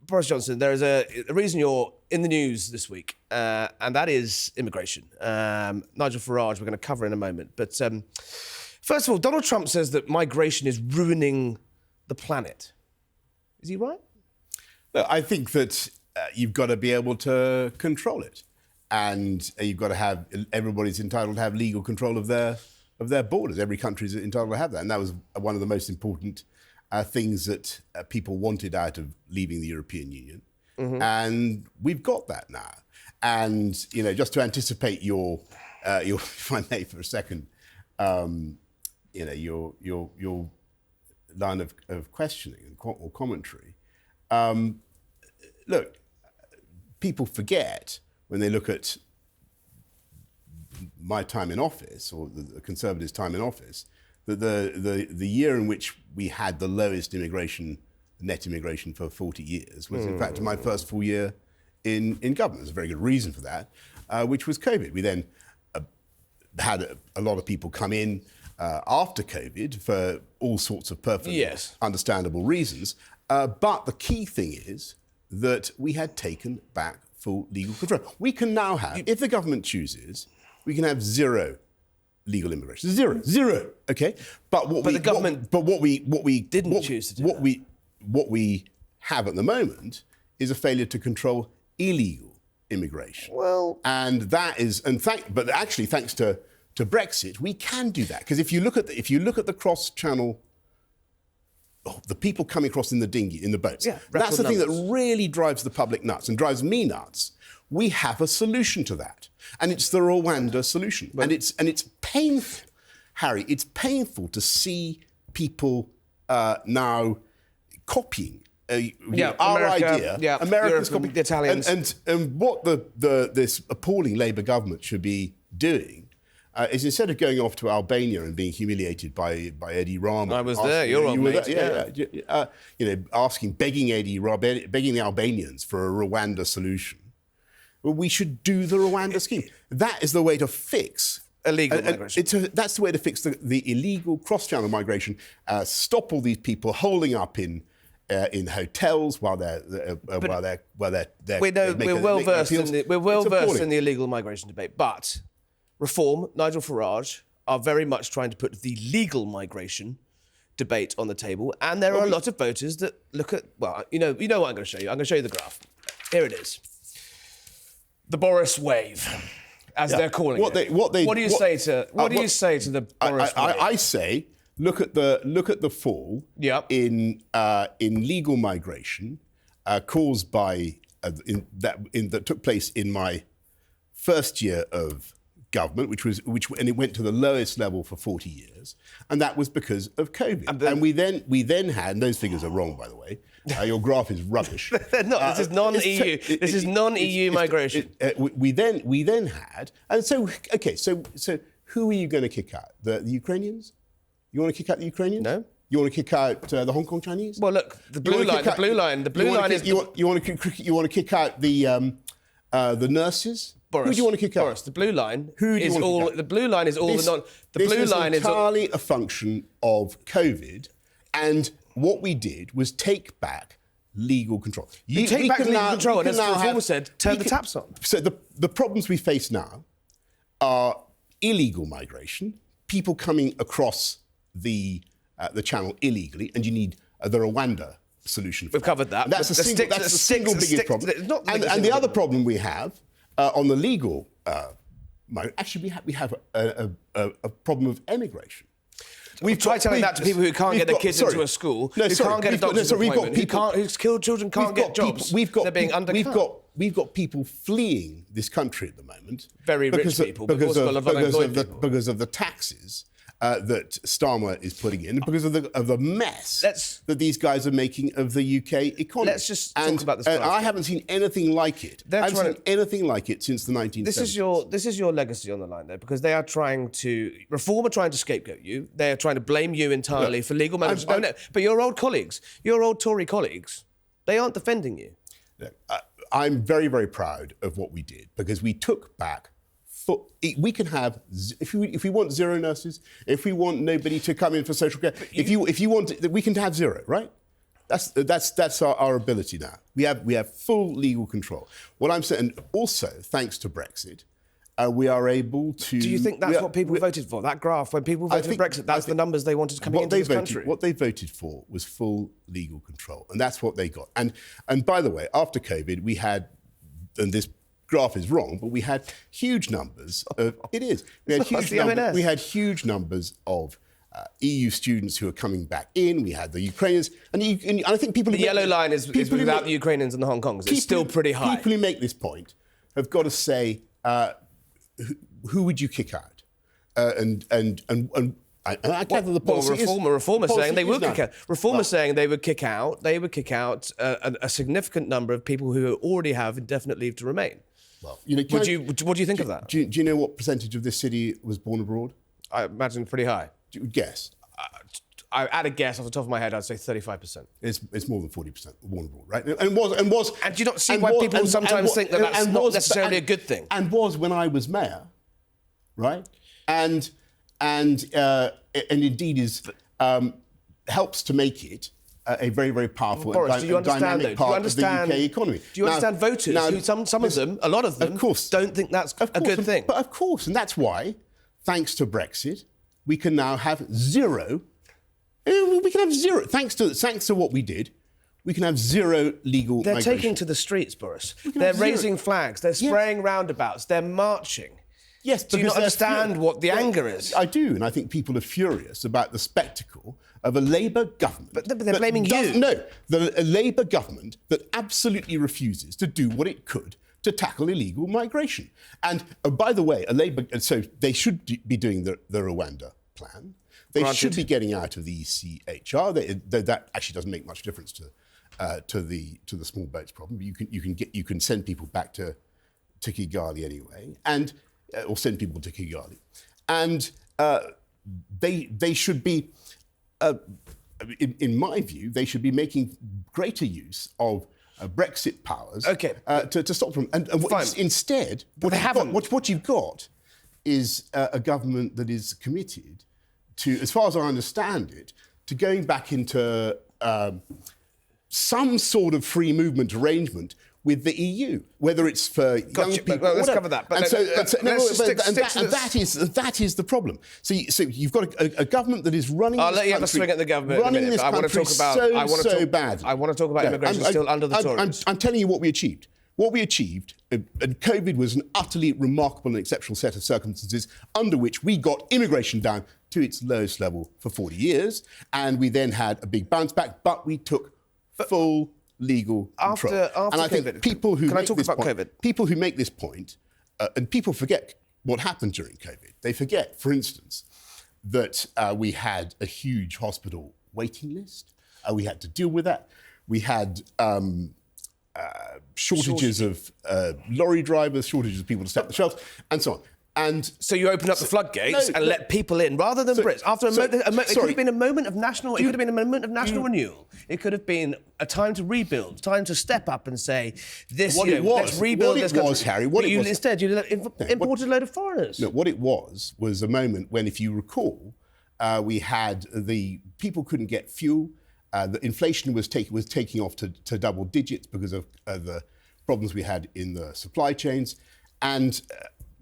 Boris Johnson, there is a reason you're in the news this week, and that is immigration. Nigel Farage, we're going to cover in a moment. But first of all, Donald Trump says that migration is ruining the planet. Is he right? Look, I think that you've got to be able to control it. And you've got to have, everybody's entitled to have legal control of their borders. Every country is entitled to have that. And that was one of the most important things that people wanted out of leaving the European Union. Mm-hmm. And we've got that now. And, you know, just to anticipate your if I may for a second, you know, your line of questioning or commentary. Look, people forget when they look at my time in office, or the Conservatives' time in office, that the year in which we had the lowest net immigration for 40 years was, in fact, my first full year in government. There's a very good reason for that, which was COVID. We then had a lot of people come in after COVID for all sorts of perfectly understandable reasons. But the key thing is that we had taken back full legal control. We can now have, if the government chooses, we can have zero legal immigration. Zero. Okay. But what we didn't choose to do. What we have at the moment is a failure to control illegal immigration. Well, and that is, but actually thanks to Brexit, we can do that, because if you look at the cross-channel. Oh, the people coming across in the dinghy, in the boats. Yeah, that's the thing that really drives the public nuts and drives me nuts. We have a solution to that, and it's the Rwanda solution. And it's painful, Harry. It's painful to see people now copying our idea. Yeah, Americans copying the Italians. And what this appalling Labour government should be doing. Is instead of going off to Albania and being humiliated by Eddie Rama. I was there, you're on, mate. Begging the Albanians for a Rwanda solution. Well, we should do the Rwanda scheme. That is the way to fix illegal migration. That's the way to fix the illegal cross-channel migration. Stop all these people holding up in hotels while they're. We're well versed in the illegal migration debate, but. Reform, Nigel Farage, are very much trying to put the legal migration debate on the table, and there are a lot of voters that look at, well, you know what I'm going to show you. I'm going to show you the graph. Here it is. The Boris wave, as they're calling it. What do you say to the Boris wave? I say, look at the fall in legal migration caused by that took place in my first year of government, and it went to the lowest level for 40 years, and that was because of COVID. And we then had, and those figures are wrong, by the way. Your graph is rubbish. They're not. This is non-EU. This is non-EU migration. We then had, and so who are you going to kick out? The Ukrainians? You want to kick out the Ukrainians? No. You want to kick out the Hong Kong Chinese? Well, look, the blue line is. You want to kick out the nurses? Boris, who do you want to kick out? Boris, the blue line is all. The blue line is all the non. The blue line is entirely a function of COVID, and what we did was take back legal control. Take back legal control, and as the reformer said, turn the taps on. So the problems we face now are illegal migration, people coming across the channel illegally, and you need the Rwanda solution. We've covered that. That's the single biggest problem. And the other problem we have. On the legal, actually, we have a problem of emigration. We've tried telling that to people who can't get their kids into a school, who can't get a doctor's appointment, whose children can't get jobs. They're being undercut. We've got people fleeing this country at the moment. Very rich people, because of the taxes that Starmer is putting in, because of the mess that these guys are making of the UK economy. Let's just talk about this. I haven't seen anything like it. I haven't seen anything like it since the 1970s. This is your legacy on the line there, because they are trying to scapegoat you. They are trying to blame you entirely for legal matters. But your old Tory colleagues, they aren't defending you. I'm very, very proud of what we did, because we took back. We can have, if we want zero nurses, if we want nobody to come in for social care, if you want, we can have zero, right? That's our ability now. We have full legal control. What I'm saying, and also thanks to Brexit, we are able to. Do you think that's what people voted for? That graph, when people voted for Brexit, that's the numbers they wanted coming into this country. What they voted for was full legal control, and that's what they got. And by the way, after COVID, we had, and this graph is wrong, but we had huge numbers. It is. We had huge numbers of EU students who are coming back in. We had the Ukrainians, and I think people. The yellow line is without the Ukrainians and the Hong Kongs. It's still pretty high. People who make this point have got to say, who would you kick out? And I gather the policy Reformers saying they would kick out. Reformers saying they would kick out. They would kick out a significant number of people who already have indefinite leave to remain. Well, what do you think of that? Do you know what percentage of this city was born abroad? I imagine pretty high. Guess. At a guess off the top of my head, I'd say 35%. It's more than 40% born abroad, right? And was. And do you not see why people sometimes think that that's not necessarily a good thing? And was when I was mayor, right? And indeed is helps to make it a very, very powerful and dynamic part of the UK economy. Do you understand voters who some of them, a lot of them, don't think that's a good thing? But of course, and that's why, thanks to Brexit, we can now have zero. We can have zero, thanks to what we did. We can have zero legal migration. They're taking to the streets, Boris. They're raising flags. They're spraying roundabouts. They're marching. Yes, do you not understand what the anger is? I do, and I think people are furious about the spectacle of a Labour government. But they're blaming you. No, a Labour government that absolutely refuses to do what it could to tackle illegal migration. And by the way, so they should be doing the Rwanda plan. They should be getting out of the ECHR. That actually doesn't make much difference to the small boats problem. You can send people back to Kigali anyway, or send people to Kigali, and they should be, in my view, they should be making greater use of Brexit powers to stop them. And instead, what you've got is a government that is committed to, as far as I understand it, to going back into some sort of free movement arrangement with the EU, whether it's for young people. Well, let's cover that. That is the problem. So you've got a government that is running. I'll let you have a swing at the government. Running this country so badly. I want to talk about immigration still under the Tories. I'm telling you what we achieved. What we achieved, and COVID was an utterly remarkable and exceptional set of circumstances under which we got immigration down to its lowest level for 40 years, and we then had a big bounce back, but we took full legal control. And I think COVID, people who make this point, and people forget what happened during COVID. They forget, for instance, that we had a huge hospital waiting list. We had to deal with that. We had shortages of lorry drivers, shortages of people to step the shelves, and so on. And so you open up the floodgates and let people in, rather than Brits. After it could have been a moment of national. It could have been a moment of national renewal. It could have been a time to rebuild, time to step up and say, "This, let's rebuild this country." Harry, instead you imported a load of foreigners. No, what it was a moment when, if you recall, we had the people couldn't get fuel. The inflation was taking off to double digits because of the problems we had in the supply chains, and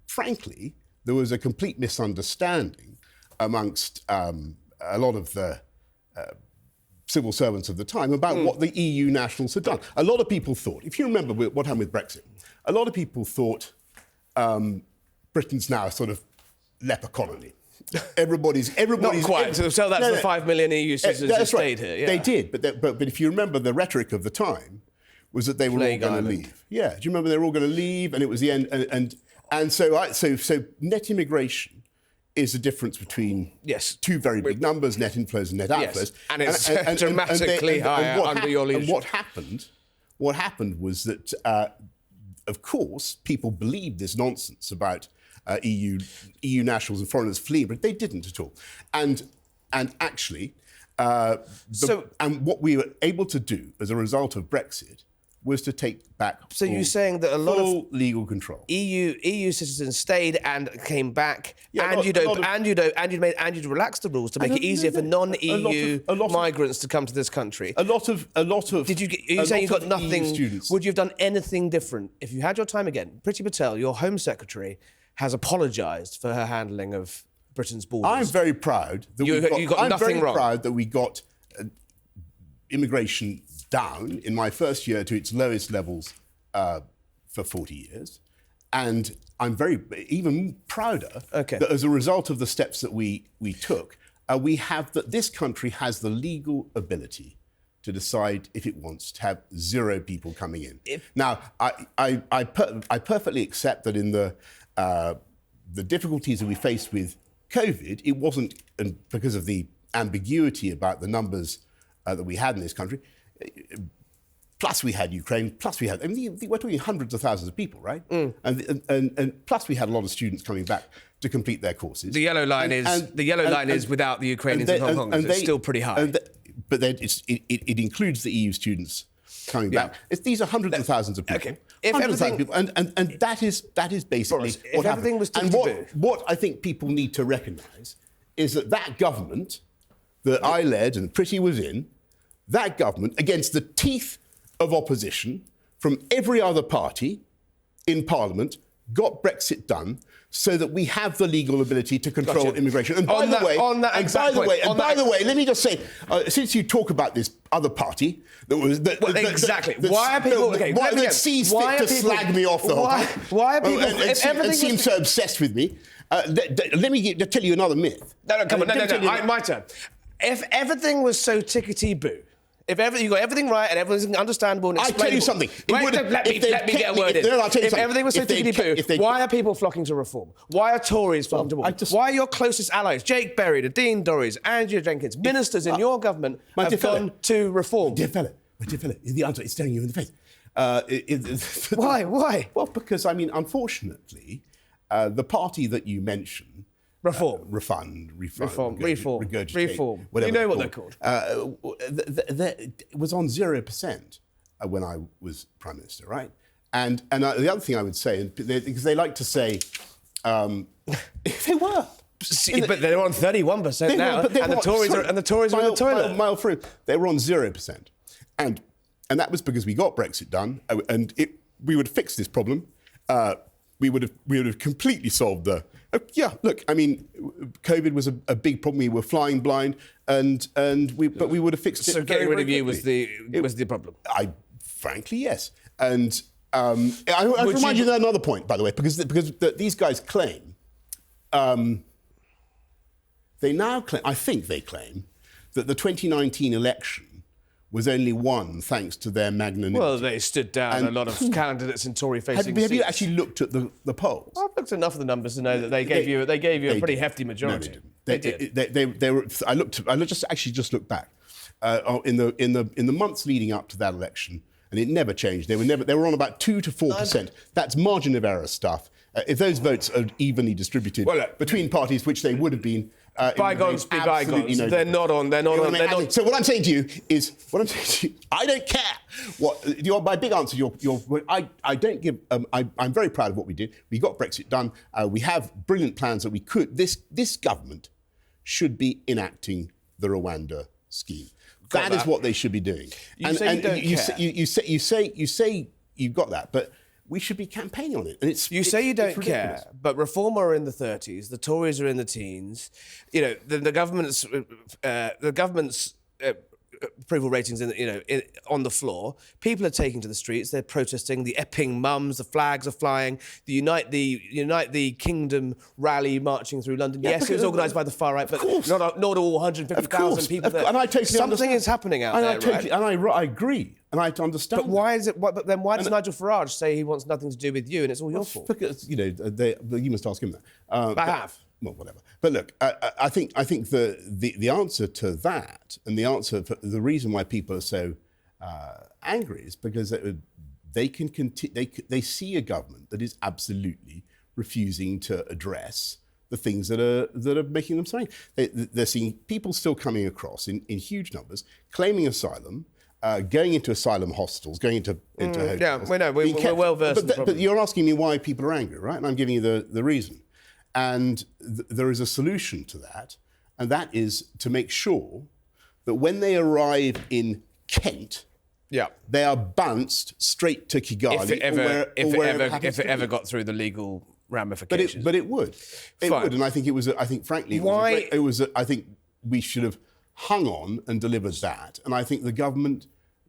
frankly, there was a complete misunderstanding amongst a lot of the civil servants of the time about what the EU nationals had done. A lot of people thought, if you remember what happened with Brexit, a lot of people thought Britain's now a sort of leper colony. Everybody's not quite. So that's the 5 million EU citizens who stayed here. Yeah. They did, but if you remember, the rhetoric of the time was that they were all going to leave. Yeah, do you remember they were all going to leave, and it was the end. And so net immigration is the difference between two very big numbers, net inflows and net outflows. And it's dramatically higher under your leadership. And what happened was that, of course, people believed this nonsense about EU nationals and foreigners fleeing, but they didn't at all. And actually, and what we were able to do as a result of Brexit was to take back So you're saying that a lot of legal control. EU citizens stayed and came back, Yeah, and you'd relax the rules to make it easier for non-EU migrants to come to this country. A lot of. Are you saying you've got nothing? Students. Would you have done anything different if you had your time again? Priti Patel, your Home Secretary, has apologised for her handling of Britain's borders. I'm very proud that proud that we got immigration down in my first year to its lowest levels for 40 years. And I'm even prouder that as a result of the steps that we took, this country has the legal ability to decide if it wants to have 0 people coming in. Now, I perfectly accept that in the difficulties that we faced with COVID, it wasn't because of the ambiguity about the numbers that we had in this country. Plus we had Ukraine, plus we had, we're talking hundreds of thousands of people, right? And plus we had a lot of students coming back to complete their courses. The yellow line is without the Ukrainians in Hong Kong, it's still pretty high. But then it includes the EU students coming back. These are hundreds of thousands of people. Okay. And that is basically Boris, what happened. And what I think people need to recognise is that government that I led and Priti was in, that government, against the teeth of opposition from every other party in Parliament, got Brexit done so that we have the legal ability to control immigration. And by the way, let me just say, since you talk about this other party that was why are people that sees fit to slag me off the whole time? Why are people? And seems so obsessed with me. Let me tell you another myth. No, come on, my turn. If everything was so tickety-boo, if you got everything right and everything's understandable and explainable... I tell you something. Let me get a word in. If everything was so tickety-boo, why are people flocking to reform? Why are Tories flocking to reform? Why are your closest allies, Jake Berry, the Dean Dorries, Angela Jenkins, ministers in your government have gone to reform? My dear fella, the answer is staring you in the face. Why? Well, because, unfortunately, the party that you mentioned... Reform. Reform. Whatever you know what they're called. It was on 0% when I was Prime Minister, right? And the other thing I would say, because they like to say, they were. But they're on 31% now, and the Tories are in the toilet. Mile through, they were on 0%. And that was because we got Brexit done, and we would fix this problem. We would have completely solved the... COVID was a big problem. We were flying blind, but we would have fixed it. So getting rid of you was the problem. Frankly, yes. And I remind you of another point, by the way, because these guys claim, I think they claim that the 2019 election was only won thanks to their magnanimity. Well, they stood down a lot of candidates in Tory-facing seats. Have you actually looked at the polls? I've looked enough of the numbers to know that they gave you a pretty hefty majority. No, they didn't. They were. I just looked back in the months leading up to that election, and it never changed. They were on about 2 to 4%. That's margin of error stuff. If those votes are evenly distributed between parties, which they would have been. Bygones be bygones. They're not on. So what I'm saying to you is, I don't care. My big answer, I don't give. I'm very proud of what we did. We got Brexit done. We have brilliant plans that we could. This government should be enacting the Rwanda scheme. That is what they should be doing. You say you've got that, but we should be campaigning on it. And you say you don't care, but Reform are in the 30s, the Tories are in the teens. You know, the government's approval ratings on the floor. People are taking to the streets. They're protesting. The Epping mums, the flags are flying. The Unite the Kingdom rally marching through London. Yeah, yes, it was organised by the far right, but not all 150,000 people there. And I totally Something is happening out there, right? And I agree. And I understand. But why is it? But then why does Nigel Farage say he wants nothing to do with you, and it's all your fault? Because you must ask him that. I have. Well, whatever. But look, I think the answer to that, and the answer for the reason why people are so angry, is because they see a government that is absolutely refusing to address the things that are making them sorry. They're seeing people still coming across in huge numbers, claiming asylum. going into asylum hostels, going into hotels. Yeah, we know. We're well versed in the problem. But you're asking me why people are angry, right? And I'm giving you the reason. And there is a solution to that, and that is to make sure that when they arrive in Kent, they are bounced straight to Kigali. If it ever got through the legal ramifications. But it would. It would, and I think it was. I think, frankly, it was. I think we should have hung on and delivered that. And I think the government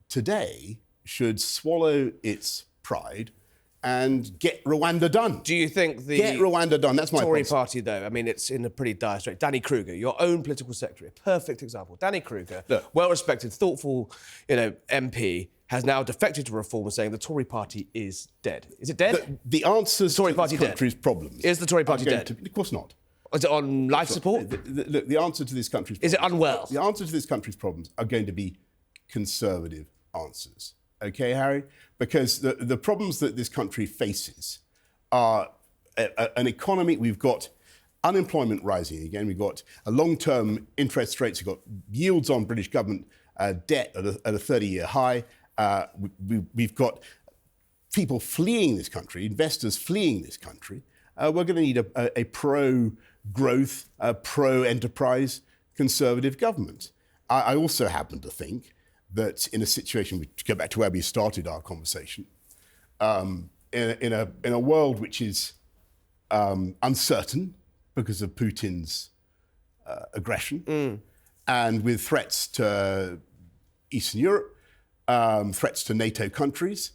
today should swallow its pride and get Rwanda done. Do you think get Rwanda done? That's my Tory policy. party, though, I mean, it's in a pretty dire strait. Danny Kruger, your own political secretary, a perfect example. Danny Kruger, well-respected, thoughtful, MP, has now defected to Reform and saying the Tory party is dead. Is it dead? The answers to the country's problems. Is the Tory party dead? Of course not. Is it on life support? The answer to this country's problems... Is it unwell? The answer to this country's problems are going to be conservative answers. Okay, Harry? Because the problems that this country faces are an economy. We've got unemployment rising again. We've got long-term interest rates. We've got yields on British government debt at a 30-year high. We've got people fleeing this country, investors fleeing this country. We're going to need a pro-growth, pro-enterprise Conservative government. I also happen to think that in a situation, to go back to where we started our conversation, in a world which is uncertain because of Putin's aggression, and with threats to Eastern Europe, threats to NATO countries,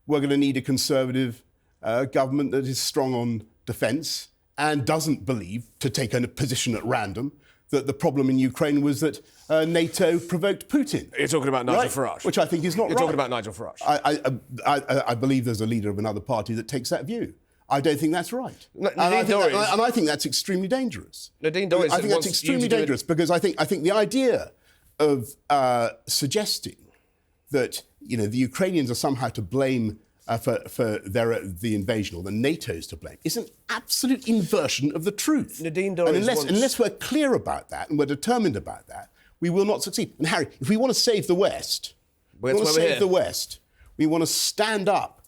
we're going to need a Conservative government that is strong on defence and doesn't believe, to take a position at random, that the problem in Ukraine was that NATO provoked Putin. You're talking about Nigel Farage. Which I think is not right. You're talking about Nigel Farage. I believe there's a leader of another party that takes that view. I don't think that's right. And I think that's extremely dangerous. Nadine Dorries, I think that's extremely dangerous because I think the idea of suggesting that the Ukrainians are somehow to blame for the invasion, or the NATO's to blame, is an absolute inversion of the truth. Nadine Dorries unless we're clear about that and we're determined about that, we will not succeed. And Harry, if we want to save the West, we want to stand up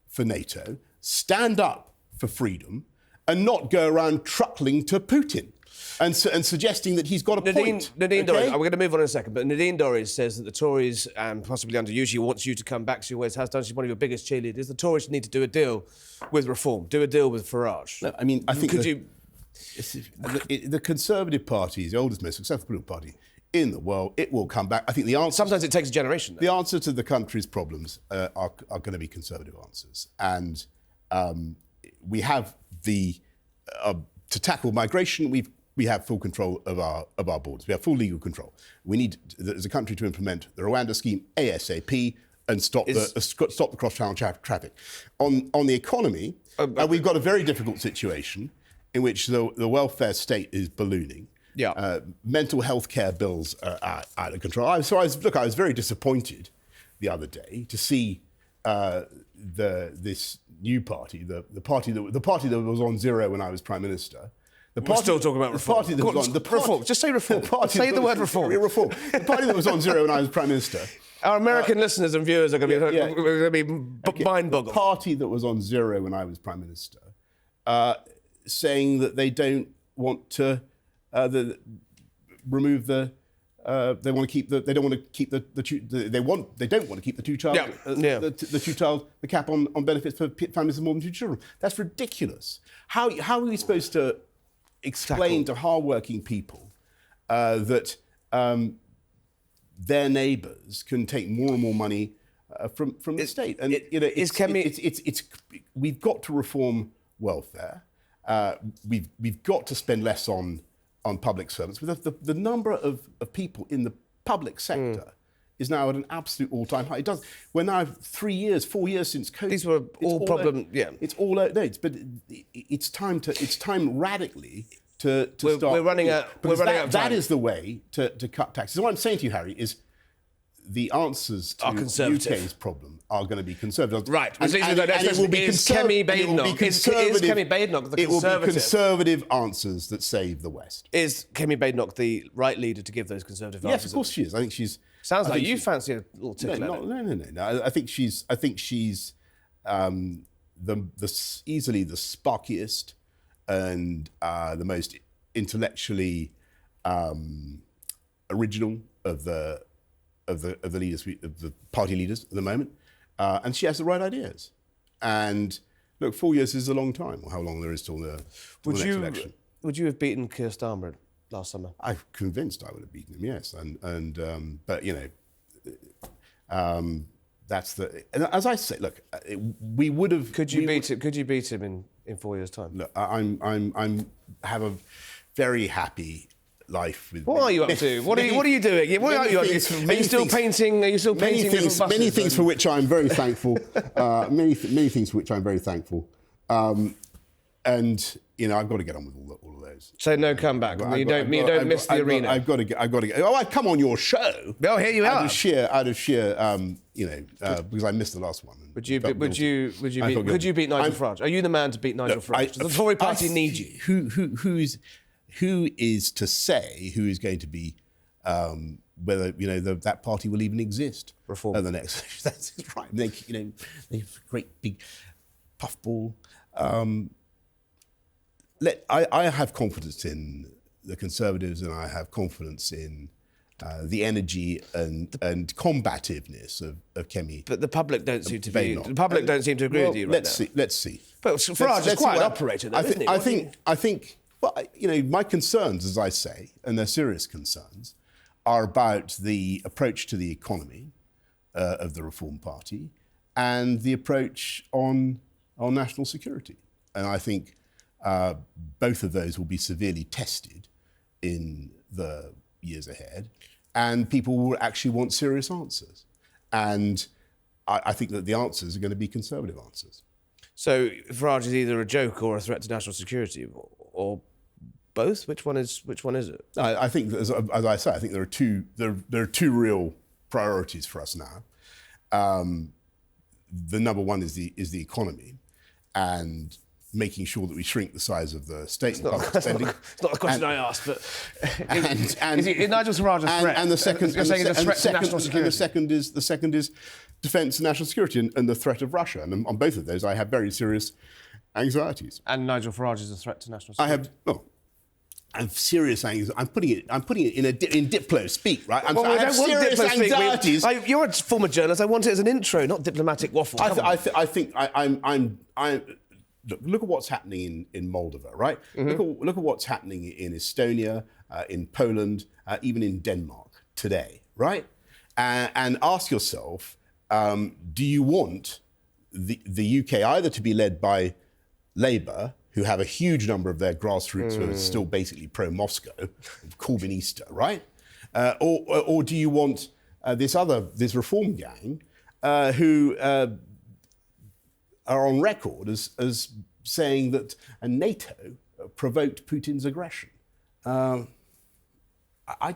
for NATO, stand up for freedom, and not go around truckling to Putin and suggesting that he's got a point. Nadine Dorries, we're going to move on in a second, but Nadine Dorries says that the Tories, and possibly under you, she wants you to come back. She always has done. She's one of your biggest cheerleaders. The Tories need to do a deal with Reform, do a deal with Farage. No, I mean, I think the Conservative Party is the oldest, most successful political party in the world. It will come back. I think the answer... Sometimes it takes a generation, though. The answer to the country's problems are going to be Conservative answers. And we have to tackle migration, we have full control of our borders. We have full legal control. We need, as a country, to implement the Rwanda scheme ASAP and stop the cross-channel traffic. On the economy, we've got a very difficult situation in which the welfare state is ballooning. Mental health care bills are out of control. I was very disappointed the other day to see this new party, the party that was on zero when I was Prime Minister. We're still talking about reform. Reform. Just say reform. Say the word reform. Reform. The party that was on zero when I was Prime Minister. Our American listeners and viewers are going to be mind-boggled. The party that was on zero when I was Prime Minister, saying that they don't want to remove the. They want to keep the. They don't want to keep the cap on benefits for families with more than 2 children. That's ridiculous. How are we supposed to explain to hard-working people that their neighbours can take more and more money from the state? And we've got to reform welfare. We've got to spend less on public servants. The number of people in the public sector is now at an absolute all-time high. We're now 4 years since COVID. These were all problems. It's all but it's time radically to start. We're running out. That is the way to cut taxes. And what I'm saying to you, Harry, is the answers to UK's problem are going to be Conservative. Right. And it will be Kemi Badenoch. Is Kemi Badenoch the Conservative? It will be Conservative answers that save the West. Is Kemi Badenoch the right leader to give those Conservative answers? Yes, of course she is. I think she's Sounds like you fancy a little tickle. No. I think she's easily the sparkiest and the most intellectually original of the leaders, of the party leaders at the moment, and she has the right ideas. And look, 4 years is a long time, or how long there is till the next election. Would you have beaten Keir Starmer last summer? I'm convinced I would have beaten him, yes. But that's the. And as I say, look, we would have. Could you beat him in 4 years' time? Look, I'm have a very happy life with. What are you up to? What are you doing? What are you up to? Are you still painting? Are you still painting? Many things for which I'm very thankful. Many things for which I'm very thankful. And I've got to get on with all of those. So no comeback. You don't miss the arena. I've got to get. Oh, I'd come on your show. Oh, here you are. Out of sheer, because I missed the last one. Would you beat Nigel Farage? Are you the man to beat Nigel Farage? Does the Tory party need you? Who is to say who is going to be whether that party will even exist? Reform. At the next. That's right. They great big puffball. I have confidence in the Conservatives, and I have confidence in the energy and combativeness of Kemi. But the public don't seem to be. The public don't seem to agree with you right now. Let's see. But Farage is quite an operator, though, isn't he? I think. Well, my concerns, as I say, and they're serious concerns, are about the approach to the economy of the Reform Party and the approach on national security. And I think both of those will be severely tested in the years ahead, and people will actually want serious answers. And I think that the answers are going to be Conservative answers. So Farage is either a joke or a threat to national security, or both? Which one is it? I think, as I say, I think there are two real priorities for us now. The number one is the economy, and making sure that we shrink the size of the state and public spending. It's not the question I asked, but is Nigel Farage a threat? And the second, you're saying it's a threat to national security. And the second is defence and national security and the threat of Russia. And on both of those, I have very serious anxieties. And Nigel Farage is a threat to national security. I have serious anxieties. I'm putting it in Diplo speak, right? I have serious anxieties. You're a former journalist. I want it as an intro, not diplomatic waffle. I think look at what's happening in Moldova, right? Mm-hmm. Look at what's happening in Estonia, in Poland, even in Denmark today, right? And ask yourself, do you want the UK either to be led by Labour, who have a huge number of their grassroots who are still basically pro-Moscow, Corbynista, right? Or do you want this reform gang who are on record as saying that NATO provoked Putin's aggression? I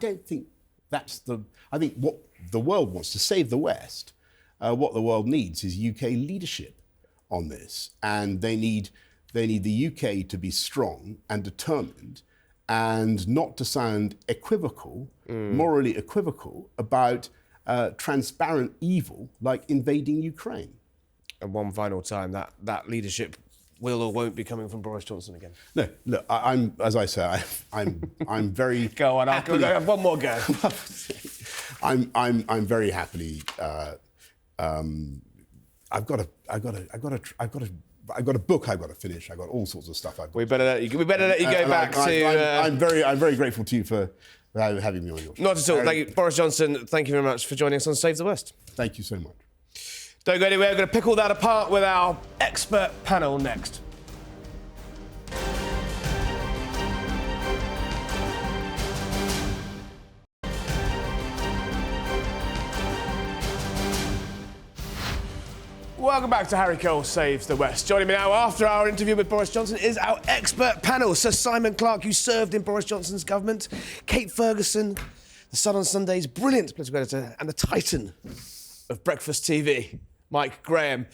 don't think that's I think what the world wants to save the West. What the world needs is UK leadership on this, and they need the UK to be strong and determined, and not to sound equivocal, morally equivocal about transparent evil like invading Ukraine. And one final time, that leadership will or won't be coming from Boris Johnson again. No, look, as I say, I'm very go on. I'll have one more go. I'm very happily. I've got a book I've got to finish. I've got all sorts of stuff. We better let you go back to. I'm very grateful to you for having me on your show. Not at all. Thank you, Boris Johnson. Thank you very much for joining us on Save the West. Thank you so much. Don't go anywhere. We're going to pick all that apart with our expert panel next. Welcome back to Harry Cole Saves the West. Joining me now after our interview with Boris Johnson is our expert panel. Sir Simon Clarke, who served in Boris Johnson's government, Kate Ferguson, the Sun on Sunday's brilliant political editor, and the titan of breakfast TV, Mike Graham.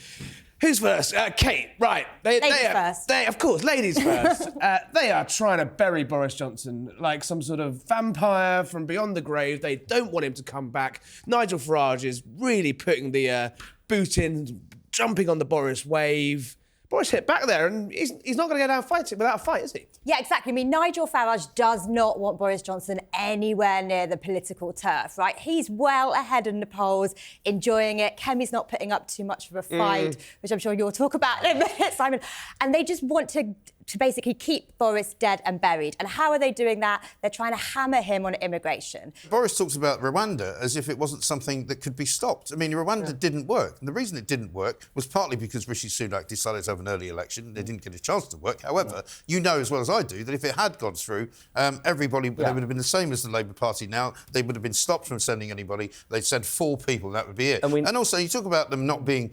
Who's first? Kate, right. Ladies first. Of course, ladies first. They are trying to bury Boris Johnson like some sort of vampire from beyond the grave. They don't want him to come back. Nigel Farage is really putting the boot in, jumping on the Boris wave. Boris hit back there, and he's not going to go down fighting without a fight, is he? Yeah, exactly. I mean, Nigel Farage does not want Boris Johnson anywhere near the political turf, right? He's well ahead in the polls, enjoying it. Kemi's not putting up too much of a fight, which I'm sure you'll talk about in a minute, Simon. And they just want to basically keep Boris dead and buried. And how are they doing that? They're trying to hammer him on immigration. Boris talks about Rwanda as if it wasn't something that could be stopped. I mean, Rwanda didn't work. And the reason it didn't work was partly because Rishi Sunak decided to have an early election. They didn't get a chance to work. However, you know as well as I do that if it had gone through, everybody they would have been the same as the Labour Party now. They would have been stopped from sending anybody. They'd send 4 people, and that would be it. And also, you talk about them not being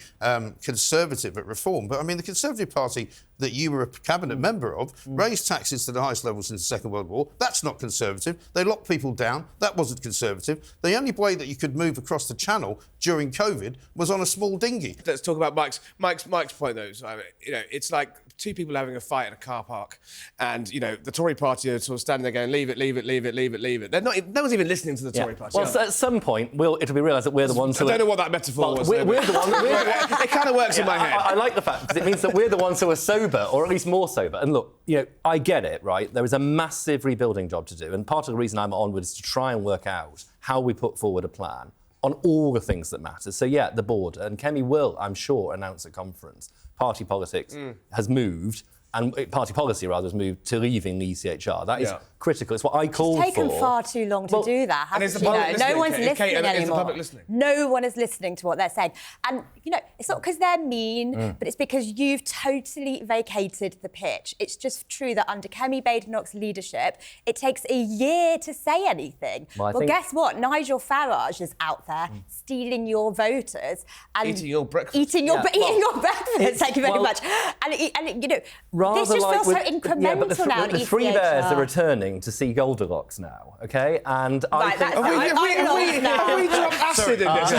conservative at reform, but I mean, the Conservative Party that you were a cabinet member of raised taxes to the highest level since the Second World War. That's not conservative. They locked people down. That wasn't conservative. The only way that you could move across the channel during COVID was on a small dinghy. Let's talk about Mike's point, though. So, it's like 2 people having a fight at a car park, and the Tory party are sort of standing there going, "Leave it, leave it, leave it, leave it, leave it." They're not. No one's even listening to the Tory party. Well, at some point, it'll be realised that we're the ones who. I don't know what that metaphor was. We're the one. It kind of works in my head. I like the fact because it means that we're the ones who are sober, or at least more sober. And look, I get it, right? There is a massive rebuilding job to do, and part of the reason I'm onward is to try and work out how we put forward a plan on all the things that matter. So the board, and Kemi will, I'm sure, announce a conference. Party politics has moved. And party policy, rather, has moved to leaving the ECHR. That is critical. It's what I called for. It's taken far too long to do that, hasn't it? No one's listening anymore. No one is listening to what they're saying. And, it's not because they're mean, but it's because you've totally vacated the pitch. It's just true that under Kemi Badenoch's leadership, it takes a year to say anything. Well, guess what? Nigel Farage is out there stealing your voters. And eating your breakfast. Eating your breakfast, thank you very much. This just feels so incremental now. The 3 bears are returning to see Goldilocks now, OK? And I think... Have we dropped acid in this?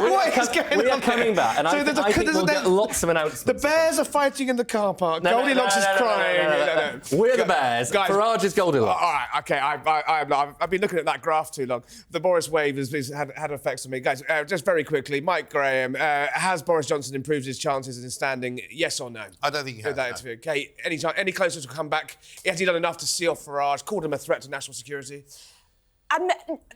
What is going on? We are coming back, and I think we'll get lots of announcements. The bears are fighting in the car park. Goldilocks is crying. We're the bears. Farage is Goldilocks. All right, OK, I've been looking at that graph too long. The Boris wave has had effects on me. Guys, just very quickly, Mike Graham, has Boris Johnson improved his chances in standing, yes or no? I don't think he has. Okay, any closer to come back? Has he done enough to see off Farage, called him a threat to national security?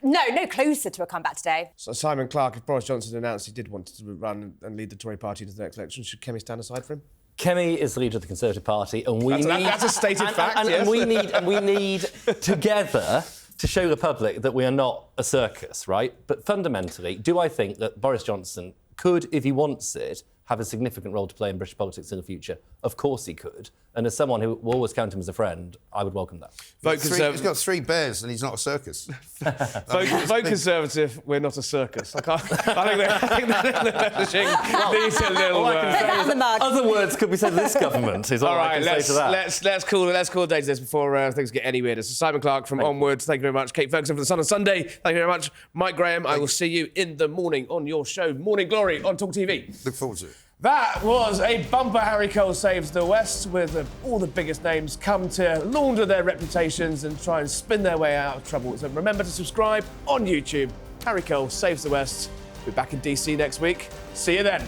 No closer to a comeback today. So Simon Clarke, if Boris Johnson announced he did want to run and lead the Tory party into the next election, should Kemi stand aside for him? Kemi is the leader of the Conservative Party, and that's a stated fact. Yes. And we need together to show the public that we are not a circus, right? But fundamentally, do I think that Boris Johnson could, if he wants it, have a significant role to play in British politics in the future? Of course he could. And as someone who will always count him as a friend, I would welcome that. He's got 3 bears and he's not a circus. Vote Conservative, we're not a circus. I think the messaging needs a little... Other words could be said to this government, is all I can say to that. Let's call a day to this before things get any weirder. So Simon Clarke from Onwards, thank you very much. Kate Ferguson from The Sun on Sunday, thank you very much. Mike Graham, I will see you in the morning on your show, Morning Glory on Talk TV. Look forward to it. That was a bumper Harry Cole Saves the West, with all the biggest names come to launder their reputations and try and spin their way out of trouble. So remember to subscribe on YouTube. Harry Cole Saves the West. We'll be back in DC next week. See you then.